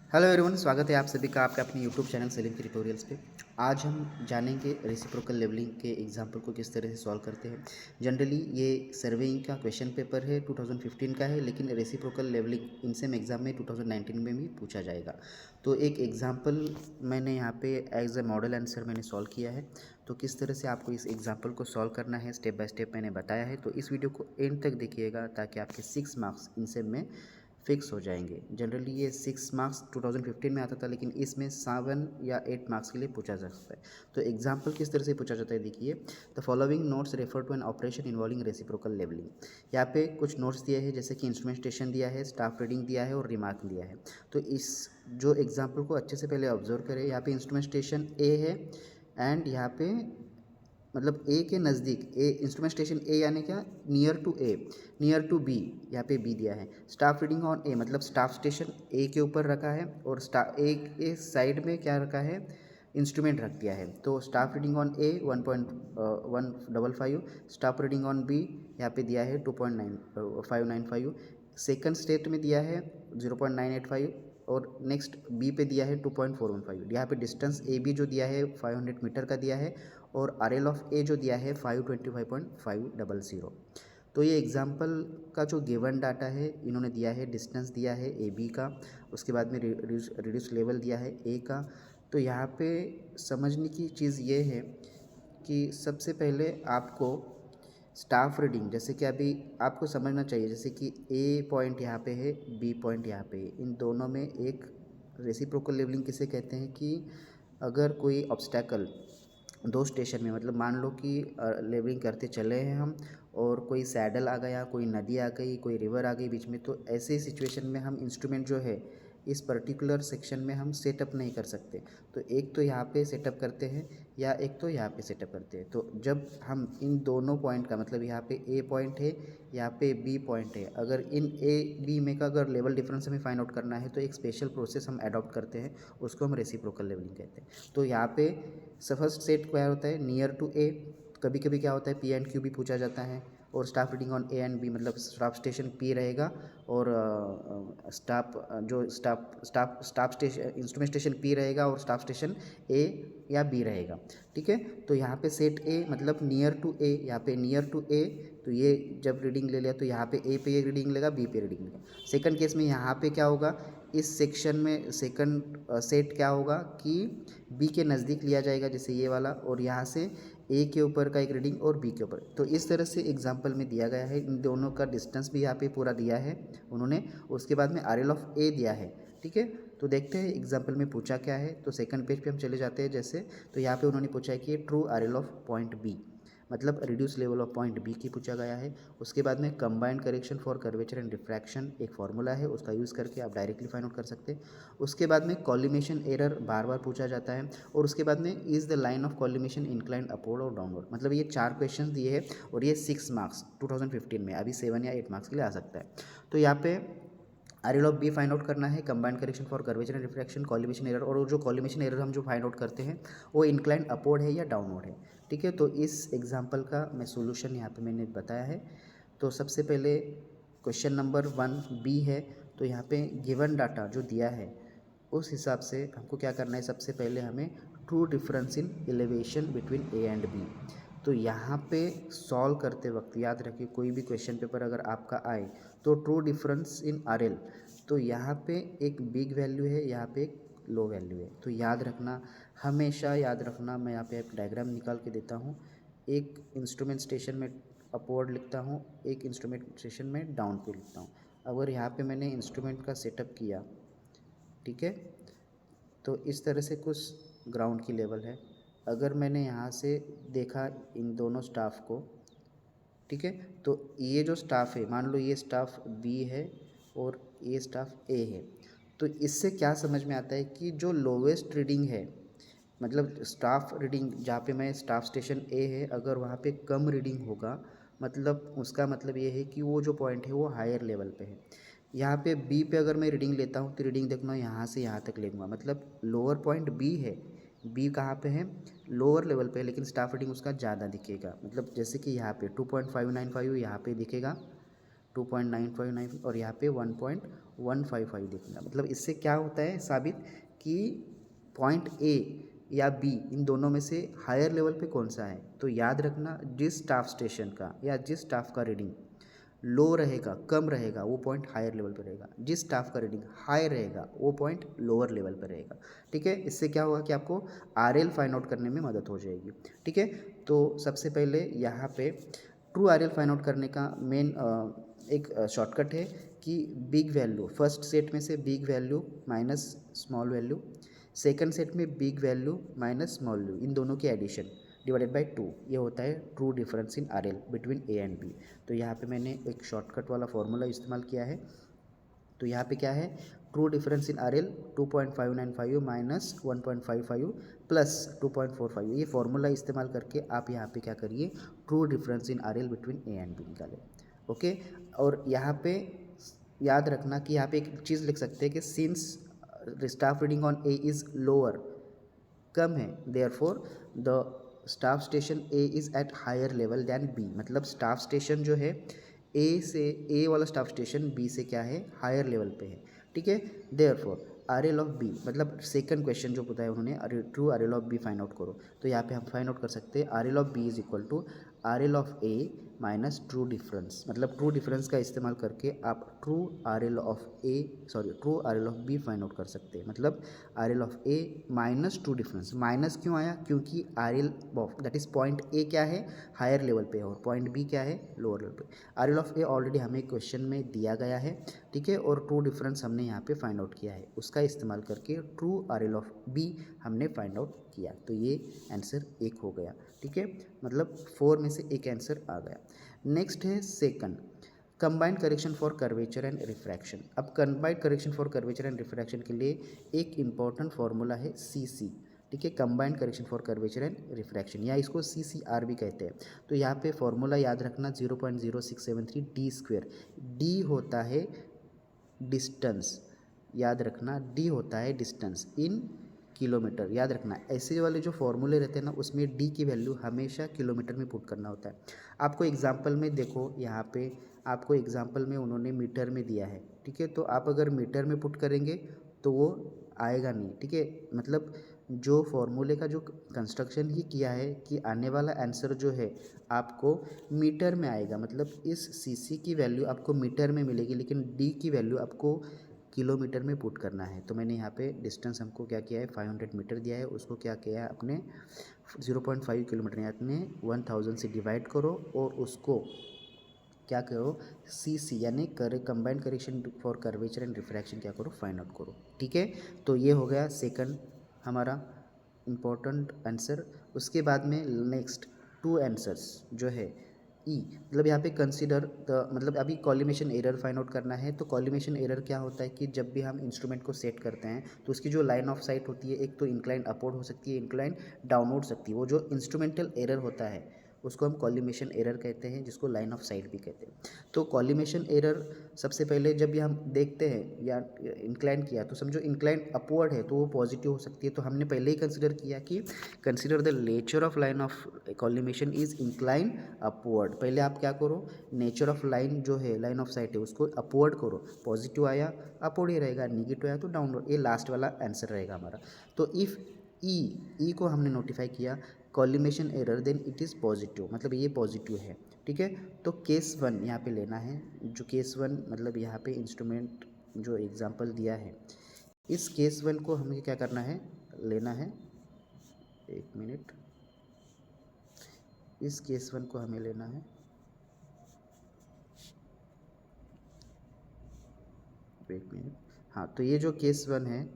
Hello everyone, स्वागत है आप सभी का आपके अपने यूट्यूब चैनल सलीम के ट्यूटोरियल्स पे। आज हम जानेंगे रेसिप्रोकल लेवलिंग के एग्जांपल को किस तरह से सॉल्व करते हैं। जनरली ये सर्वेइंग का क्वेश्चन पेपर है, 2015 का है, लेकिन रेसिप्रोकल लेवलिंग इनसेम एग्जाम में 2019 में भी पूछा जाएगा। तो एक एग्जाम्पल मैंने यहाँ पे एज ए मॉडल आंसर मैंने सॉल्व किया है। तो किस तरह से आपको इस एग्जाम्पल को सॉल्व करना है स्टेप बाय स्टेप मैंने बताया है। तो इस वीडियो को एंड तक देखिएगा ताकि आपके 6 मार्क्स इनसेम में फिक्स हो जाएंगे। जनरली ये 6 मार्क्स 2015 में आता था, लेकिन इसमें 7 या 8 मार्क्स के लिए पूछा जा सकता है। तो एग्जाम्पल किस तरह से पूछा जाता है, देखिए। The following notes refer to an operation involving reciprocal levelling. यहाँ पे कुछ नोट्स दिए हैं, जैसे कि इंस्ट्रूमेंटेशन दिया है, स्टाफ रीडिंग दिया है और रिमार्क दिया है। तो इस जो एग्जाम्पल को अच्छे से पहले ऑब्जर्व करें। यहाँ पे इंस्ट्रूमेंटेशन ए है एंड यहाँ पे मतलब ए के नज़दीक, ए इंस्ट्रूमेंट स्टेशन ए यानी क्या, near to A, near to B, यहाँ पे बी दिया है। स्टाफ रीडिंग ऑन ए मतलब स्टाफ स्टेशन ए के ऊपर रखा है और स्टाफ ए के साइड में क्या रखा है, इंस्ट्रूमेंट रख दिया है। तो staff reading on A 1.155, staff reading on B यहाँ पे दिया है 2.595, सेकंड स्टेट में दिया है 0.985 और नेक्स्ट बी पे दिया है 2.415। यहाँ पे डिस्टेंस ए बी जो दिया है 500 मीटर का दिया है और आर एल ऑफ ए जो दिया है 525.500। तो ये एग्जाम्पल का जो गिवन डाटा है इन्होंने दिया है, डिस्टेंस दिया है ए बी का, उसके बाद में रिड्यूस लेवल दिया है ए का। तो यहाँ पे समझने की चीज़ ये है कि सबसे पहले आपको स्टाफ रीडिंग, जैसे कि अभी आपको समझना चाहिए, जैसे कि ए पॉइंट यहाँ पे है, बी पॉइंट यहाँ पे है, इन दोनों में एक रेसिप्रोकल लेवलिंग किसे कहते हैं कि अगर कोई ऑब्स्टैकल दो स्टेशन में, मतलब मान लो कि लेवलिंग करते चले हैं हम और कोई सैडल आ गया, कोई नदी आ गई, कोई रिवर आ गई बीच में, तो ऐसे सिचुएशन में हम इंस्ट्रूमेंट जो है इस पर्टिकुलर सेक्शन में हम सेटअप नहीं कर सकते। तो एक तो यहाँ पे सेटअप करते हैं या एक तो यहाँ पे सेटअप करते हैं। तो जब हम इन दोनों पॉइंट का मतलब यहाँ पे ए पॉइंट है, यहाँ पे बी पॉइंट है, अगर इन ए बी में का अगर लेवल डिफरेंस हमें फाइंड आउट करना है तो एक स्पेशल प्रोसेस हम अडॉप्ट करते हैं, उसको हम रेसिप्रोकल लेवलिंग कहते हैं। तो यहाँ पे फर्स्ट सेट क्या होता है, नियर टू ए। कभी कभी क्या होता है पी एंड क्यू भी पूछा जाता है। और staff reading on A and B मतलब स्टाफ स्टेशन पी रहेगा और स्टाफ जो staff station instrument station P रहेगा और स्टाफ स्टेशन ए या बी रहेगा। ठीक है, तो यहाँ पे सेट ए मतलब नियर टू ए, यहाँ पे नियर टू ए, तो ये जब रीडिंग ले लिया तो यहाँ पे ए पे ये रीडिंग लेगा, बी पे रीडिंग लेगा। सेकंड केस में यहाँ पे क्या होगा, इस सेक्शन में सेकंड सेट क्या होगा कि बी के नज़दीक लिया जाएगा, जैसे ये वाला, और यहाँ से ए के ऊपर का एक रीडिंग और बी के ऊपर। तो इस तरह से एग्जाम्पल में दिया गया है, इन दोनों का डिस्टेंस भी यहाँ पे पूरा दिया है उन्होंने, उसके बाद में आर एल ऑफ ए दिया है। ठीक है, तो देखते हैं एग्जाम्पल में पूछा क्या है। तो सेकंड पेज पे हम चले जाते हैं जैसे, तो यहाँ पे उन्होंने पूछा है कि true R L of point B मतलब reduce level of point B की पूछा गया है। उसके बाद में combined correction for curvature and diffraction एक फार्मूला है, उसका यूज़ करके आप डायरेक्टली फाइंड आउट कर सकते हैं। उसके बाद में कॉलिमेशन एरर बार बार पूछा जाता है और उसके बाद में is the line of collimation inclined upward और डाउनवर्ड। मतलब ये 4 क्वेश्चन दिए हैं और ये 6 मार्क्स 2015 में, अभी 7 या 8 मार्क्स के लिए आ सकता है। तो यहाँ पे R L of B find out करना है, combined correction for curvature and refraction, collimation error, और जो कॉलिमेशन एरर हम जो फाइंड आउट करते हैं वो इंक्लाइंड अपवर्ड है या डाउनवर्ड है। ठीक है, तो इस एग्जांपल का मैं सोल्यूशन यहाँ पे मैंने बताया है। तो सबसे पहले क्वेश्चन नंबर 1 बी है। तो यहाँ पे गिवन डाटा जो दिया है उस हिसाब से हमको क्या करना है, सबसे पहले हमें true difference in elevation between A and B. तो यहाँ पे सॉल्व करते वक्त याद रखिए, कोई भी क्वेश्चन पेपर अगर आपका आए तो true difference in R L, तो यहाँ पे एक बिग वैल्यू है, यहाँ पे एक लो वैल्यू है। तो याद रखना, हमेशा याद रखना। मैं यहाँ पे एक डायग्राम निकाल के देता हूँ। एक इंस्ट्रूमेंट स्टेशन में अपवर्ड लिखता हूँ, एक इंस्ट्रूमेंट स्टेशन में डाउन पे लिखता हूँ। अगर यहाँ पे मैंने इंस्ट्रूमेंट का सेटअप किया, ठीक है, तो इस तरह से कुछ ग्राउंड की लेवल है। अगर मैंने यहाँ से देखा इन दोनों स्टाफ को, ठीक है, तो ये जो स्टाफ है, मान लो ये स्टाफ बी है और ये स्टाफ ए है। तो इससे क्या समझ में आता है कि जो लोवेस्ट रीडिंग है, मतलब स्टाफ रीडिंग जहाँ पे मैं स्टाफ स्टेशन ए है, अगर वहाँ पे कम रीडिंग होगा मतलब उसका मतलब ये है कि वो जो पॉइंट है वो हायर लेवल पे है। यहाँ पे बी पे अगर मैं रीडिंग लेता हूँ तो रीडिंग देखना यहाँ से यहाँ तक लेूँगा, मतलब लोअर पॉइंट बी है। बी कहाँ पे है, लोअर लेवल पे है, लेकिन स्टाफ रीडिंग उसका ज़्यादा दिखेगा। मतलब जैसे कि यहाँ पे 2.595 यहाँ पे दिखेगा 2.959 और यहाँ पे 155 देखना। मतलब इससे क्या होता है साबित कि पॉइंट ए या बी इन दोनों में से हायर लेवल पे कौन सा है। तो याद रखना जिस स्टाफ स्टेशन का या जिस स्टाफ का रीडिंग लो रहेगा, कम रहेगा, वो पॉइंट हायर लेवल पे रहेगा। जिस स्टाफ का रीडिंग हाई रहेगा वो पॉइंट लोअर लेवल पे रहेगा। ठीक है, इससे क्या होगा कि आपको आरएल फाइंड आउट करने में मदद हो जाएगी। ठीक है, तो सबसे पहले यहाँ पे ट्रू आरएल फाइंड आउट करने का मेन एक शॉर्टकट है कि बिग वैल्यू, फर्स्ट सेट में से big value minus small value, second set में big value minus small value, इन दोनों की एडिशन डिवाइडेड बाय 2, ये होता है true difference in RL between A and B. तो यहाँ पे मैंने एक शॉर्टकट वाला फॉर्मूला इस्तेमाल किया है। तो यहाँ पे क्या है, true difference in RL 2.595 minus 1.55 plus 2.45, ये फॉर्मूला इस्तेमाल करके आप यहाँ पे क्या करिए, true difference in RL between A and B निकालें। ओके, और यहाँ पे याद रखना कि यहाँ पे एक चीज़ लिख सकते हैं कि since staff reading on A is lower, कम है, therefore the staff station A is at higher level than B. मतलब स्टाफ स्टेशन जो है ए वाला स्टाफ स्टेशन बी से क्या है, हायर लेवल पे है। ठीक है, therefore R L of B, मतलब सेकंड क्वेश्चन जो बताया उन्होंने, true R L of B find out करो। तो यहाँ पे हम फाइंड आउट कर सकते हैं R L of B is equal to R L of A minus true difference. मतलब ट्रू डिफरेंस का इस्तेमाल करके आप true R L of B find out कर सकते हैं। मतलब R L of A minus true difference, minus क्यों आया, क्योंकि R L of that is point A क्या है, हायर लेवल पे है, और पॉइंट बी क्या है, लोअर लेवल पे। R L of A already हमें क्वेश्चन में दिया गया है। ठीक है, और ट्रू डिफरेंस हमने यहाँ पे फाइंड आउट किया है, उसका इस्तेमाल करके true R L of B हमने फाइंड आउट किया। तो ये आंसर एक हो गया। ठीक है, मतलब 4 में से एक आंसर आ गया। नेक्स्ट है second, combined correction for curvature and refraction. अब combined correction for curvature and refraction के लिए एक इंपॉर्टेंट फॉर्मूला है CC। ठीक है, combined correction for curvature and refraction, या इसको CCR भी कहते हैं। तो यहाँ पे फॉर्मूला याद रखना 0.0673 डी स्क्वेयर। डी होता है डिस्टेंस, याद रखना डी होता है डिस्टेंस इन किलोमीटर। याद रखना ऐसे वाले जो फॉर्मूले रहते हैं ना, उसमें डी की वैल्यू हमेशा किलोमीटर में पुट करना होता है। आपको एग्जांपल में देखो, यहाँ पे आपको एग्जांपल में उन्होंने मीटर में दिया है। ठीक है, तो आप अगर मीटर में पुट करेंगे तो वो आएगा नहीं। ठीक है, मतलब जो फॉर्मूले का जो कंस्ट्रक्शन ही किया है कि आने वाला आंसर जो है आपको मीटर में आएगा। मतलब इस CC की वैल्यू आपको मीटर में मिलेगी, लेकिन डी की वैल्यू आपको किलोमीटर में पुट करना है। तो मैंने यहाँ पे डिस्टेंस हमको क्या किया है, 500 मीटर दिया है, उसको क्या किया है अपने 0.5 किलोमीटर यानी 1000 से डिवाइड करो, और उसको क्या करो CC यानी combined correction for curvature and refraction क्या करो, फाइंड आउट करो। ठीक है, तो ये हो गया सेकंड हमारा इम्पोर्टेंट आंसर। उसके बाद में नेक्स्ट 2 आंसर्स जो है मतलब यहाँ पे कंसीडर द, मतलब अभी कॉलिमेशन एरर फाइंड आउट करना है। तो कॉलिमेशन एरर क्या होता है कि जब भी हम इंस्ट्रूमेंट को सेट करते हैं तो उसकी जो लाइन ऑफ साइट होती है, एक तो इंक्लाइन अपवर्ड हो सकती है, इंक्लाइन डाउनवर्ड सकती है। वो जो इंस्ट्रूमेंटल एरर होता है उसको हम कॉलिमेशन एरर कहते हैं, जिसको लाइन ऑफ साइट भी कहते हैं। तो कॉलिमेशन एरर सबसे पहले जब भी हम देखते हैं या इंक्लाइन किया, तो समझो इंक्लाइन अपवर्ड है तो वो पॉजिटिव हो सकती है। तो हमने पहले ही कंसिडर किया कि consider the nature of line of collimation is incline upward. पहले आप क्या करो, नेचर ऑफ लाइन जो है, लाइन ऑफ साइट है, उसको अपवर्ड करो। पॉजिटिव आया अपवर्ड ही रहेगा, निगेटिव आया तो डाउनवर्ड। ये लास्ट वाला आंसर रहेगा हमारा। तो इफ़ ई को हमने नोटिफाई किया collimation error then it is positive, मतलब ये पॉजिटिव है। ठीक है, तो केस 1 यहाँ पे लेना है। जो केस 1 मतलब यहाँ पे इंस्ट्रूमेंट जो एग्जांपल दिया है, इस केस 1 को हमें क्या करना है, लेना है, एक मिनट, इस केस 1 को हमें लेना है, एक मिनट, हाँ। तो ये जो केस 1 है,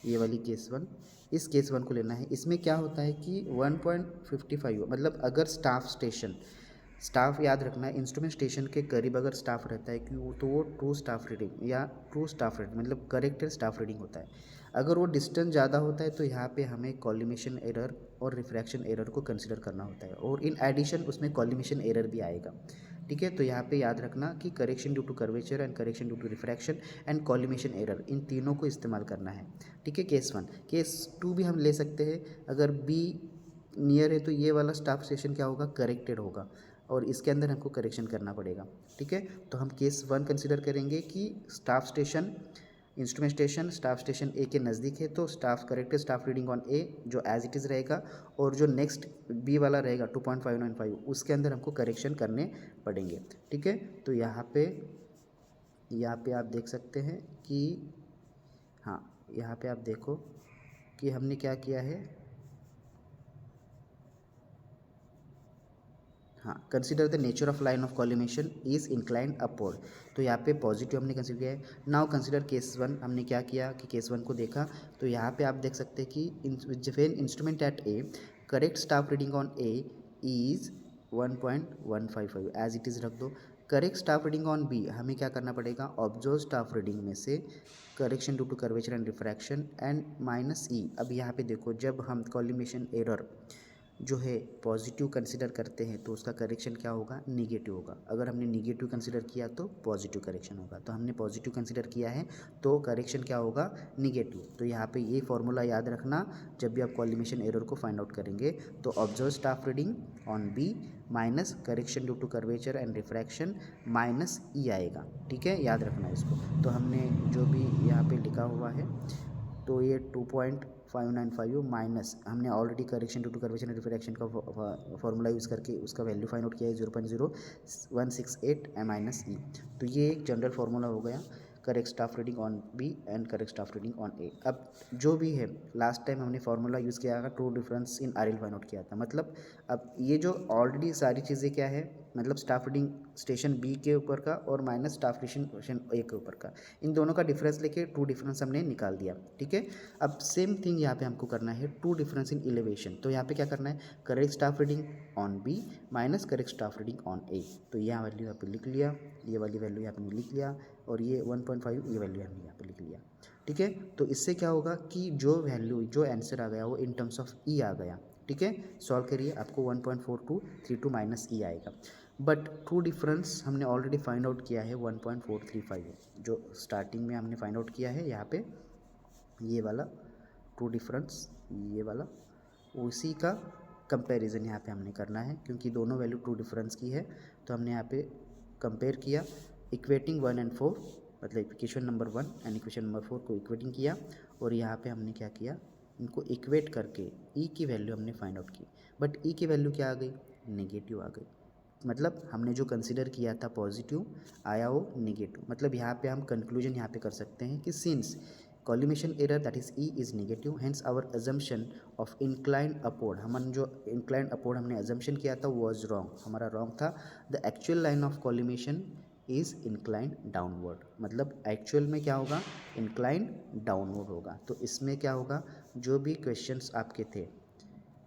ये वाली केस 1, इस केस 1 को लेना है। इसमें क्या होता है कि 1.55 मतलब अगर स्टाफ याद रखना है, इंस्ट्रूमेंट स्टेशन के करीब अगर स्टाफ रहता है कि वो ट्रू स्टाफ रीडिंग या ट्रू स्टाफ रीडिंग मतलब करेक्ट स्टाफ रीडिंग होता है। अगर वो डिस्टेंस ज़्यादा होता है तो यहाँ पे हमें कॉलिमेशन एरर और रिफ्रैक्शन एरर को कंसिडर करना होता है, और इन एडिशन उसमें कॉलिमेशन एरर भी आएगा। ठीक है, तो यहाँ पे याद रखना कि correction due to curvature and correction due to refraction and collimation error, इन तीनों को इस्तेमाल करना है। ठीक है, केस 1। केस 2 भी हम ले सकते हैं, अगर बी नियर है तो ये वाला स्टाफ स्टेशन क्या होगा, करेक्टेड होगा, और इसके अंदर हमको करेक्शन करना पड़ेगा। ठीक है, तो हम केस 1 कंसिडर करेंगे कि staff station instrument station staff station A के नज़दीक है, तो staff correct staff reading on A जो एज इट इज़ रहेगा, और जो नेक्स्ट बी वाला रहेगा 2.595 उसके अंदर हमको करेक्शन करने पड़ेंगे। ठीक है, तो यहाँ पे आप देख सकते हैं कि हाँ, यहाँ पे आप देखो कि हमने क्या किया है। हाँ, consider the nature of line of collimation is inclined upward, तो यहाँ पे पॉजिटिव हमने कंसिडर किया है। नाउ कंसिडर केस 1, हमने क्या किया कि केस 1 को देखा, तो यहाँ पे आप देख सकते हैं कि when instrument at A correct staff reading on A is 1.155 as it is रख दो। Correct staff reading on B हमें क्या करना पड़ेगा, ऑब्जर्व स्टाफ रीडिंग में से correction due to curvature and refraction and minus E. अब यहाँ पे देखो, जब हम कॉलिमेशन एरर जो है पॉजिटिव कंसिडर करते हैं तो उसका करेक्शन क्या होगा, निगेटिव होगा। अगर हमने निगेटिव कंसिडर किया तो पॉजिटिव करेक्शन होगा, तो हमने पॉजिटिव कंसिडर किया है तो करेक्शन क्या होगा, निगेटिव। तो यहाँ पे ये फॉर्मूला याद रखना जब भी आप कॉलिमेशन एरर को फाइंड आउट करेंगे, तो observe staff reading on B minus correction due to curvature and refraction minus E आएगा। ठीक है, याद रखना इसको। तो हमने जो भी यहाँ पे लिखा हुआ है, तो ये 2.595 माइनस हमने already correction due to curvature and refraction का फॉर्मूला यूज़ करके उसका वैल्यू फाइंड आउट किया है 0.0168 माइनस ई। तो ये एक जनरल फार्मूला हो गया correct staff reading on B and correct staff reading on A. अब जो भी है, लास्ट टाइम हमने फार्मूला यूज़ किया था true difference in R L find out किया था। मतलब अब ये जो ऑलरेडी सारी चीज़ें क्या है, मतलब स्टाफ रीडिंग स्टेशन बी के ऊपर का और माइनस स्टाफ स्टेशन ए के ऊपर का, इन दोनों का डिफरेंस लेके ट्रू डिफरेंस हमने निकाल दिया। ठीक है, अब सेम थिंग यहाँ पे हमको करना है ट्रू डिफरेंस इन एलिवेशन। तो यहाँ पे क्या करना है, correct staff reading on B minus correct staff reading on A. तो यह वैल्यू यहाँ पे लिख लिया, ये वाली वैल्यू यहाँ पे लिख लिया, और ये 1.5 ये वैल्यू हमने यहाँ पे लिख लिया। ठीक है, तो इससे क्या होगा कि जो वैल्यू जो आंसर आ गया वो इन टर्म्स ऑफ ई आ गया। ठीक है, सॉल्व करिए, आपको 1.4232 माइनस ई आएगा। बट ट्रू डिफरेंस हमने ऑलरेडी फाइंड आउट किया है 1.435 है, जो स्टार्टिंग में हमने फाइंड आउट किया है यहाँ पे, ये वाला ट्रू डिफरेंस, ये वाला उसी का कंपैरिजन यहाँ पे हमने करना है, क्योंकि दोनों वैल्यू ट्रू डिफरेंस की है। तो हमने यहाँ पे कंपेयर किया, इक्वेटिंग 1 and 4, मतलब equation number 1 and equation number 4 को इक्वेटिंग किया, और यहाँ पे हमने क्या किया, इनको इक्वेट करके ई की वैल्यू हमने फाइंड आउट की। बट ई की वैल्यू क्या आ गई, नेगेटिव आ गई। मतलब हमने जो कंसिडर किया था पॉजिटिव आया वो नेगेटिव। मतलब यहाँ पे हम कंक्लूजन यहाँ पे कर सकते हैं कि since collimation error that is E is negative, hence our assumption of inclined upward, हमने जो इंक्लाइंड अपवर्ड हमने अजम्पशन किया था वो वॉज रॉन्ग, हमारा रॉन्ग था। The actual line of collimation is inclined downward, मतलब एक्चुअल में क्या होगा, इंक्लाइंड डाउनवर्ड होगा। तो इसमें क्या होगा, जो भी क्वेश्चंस आपके थे,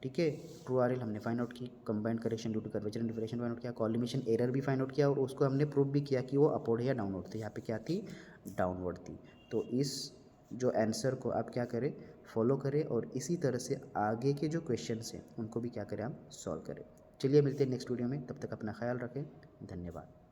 ठीक है, ट्रू आर एल हमने फाइंड आउट की, combined correction due to curvature and differentiation find out किया, कॉलिमेशन एरर भी फाइंड आउट किया, और उसको हमने प्रूव भी किया कि वो अपवर्ड है या डाउनवर्ड थी। यहाँ पे क्या थी, डाउनवर्ड थी। तो इस जो आंसर को आप क्या करें, फॉलो करें, और इसी तरह से आगे के जो क्वेश्चंस हैं उनको भी क्या करें, हम सॉल्व करें। चलिए मिलते हैं नेक्स्ट वीडियो में, तब तक अपना ख्याल रखें, धन्यवाद।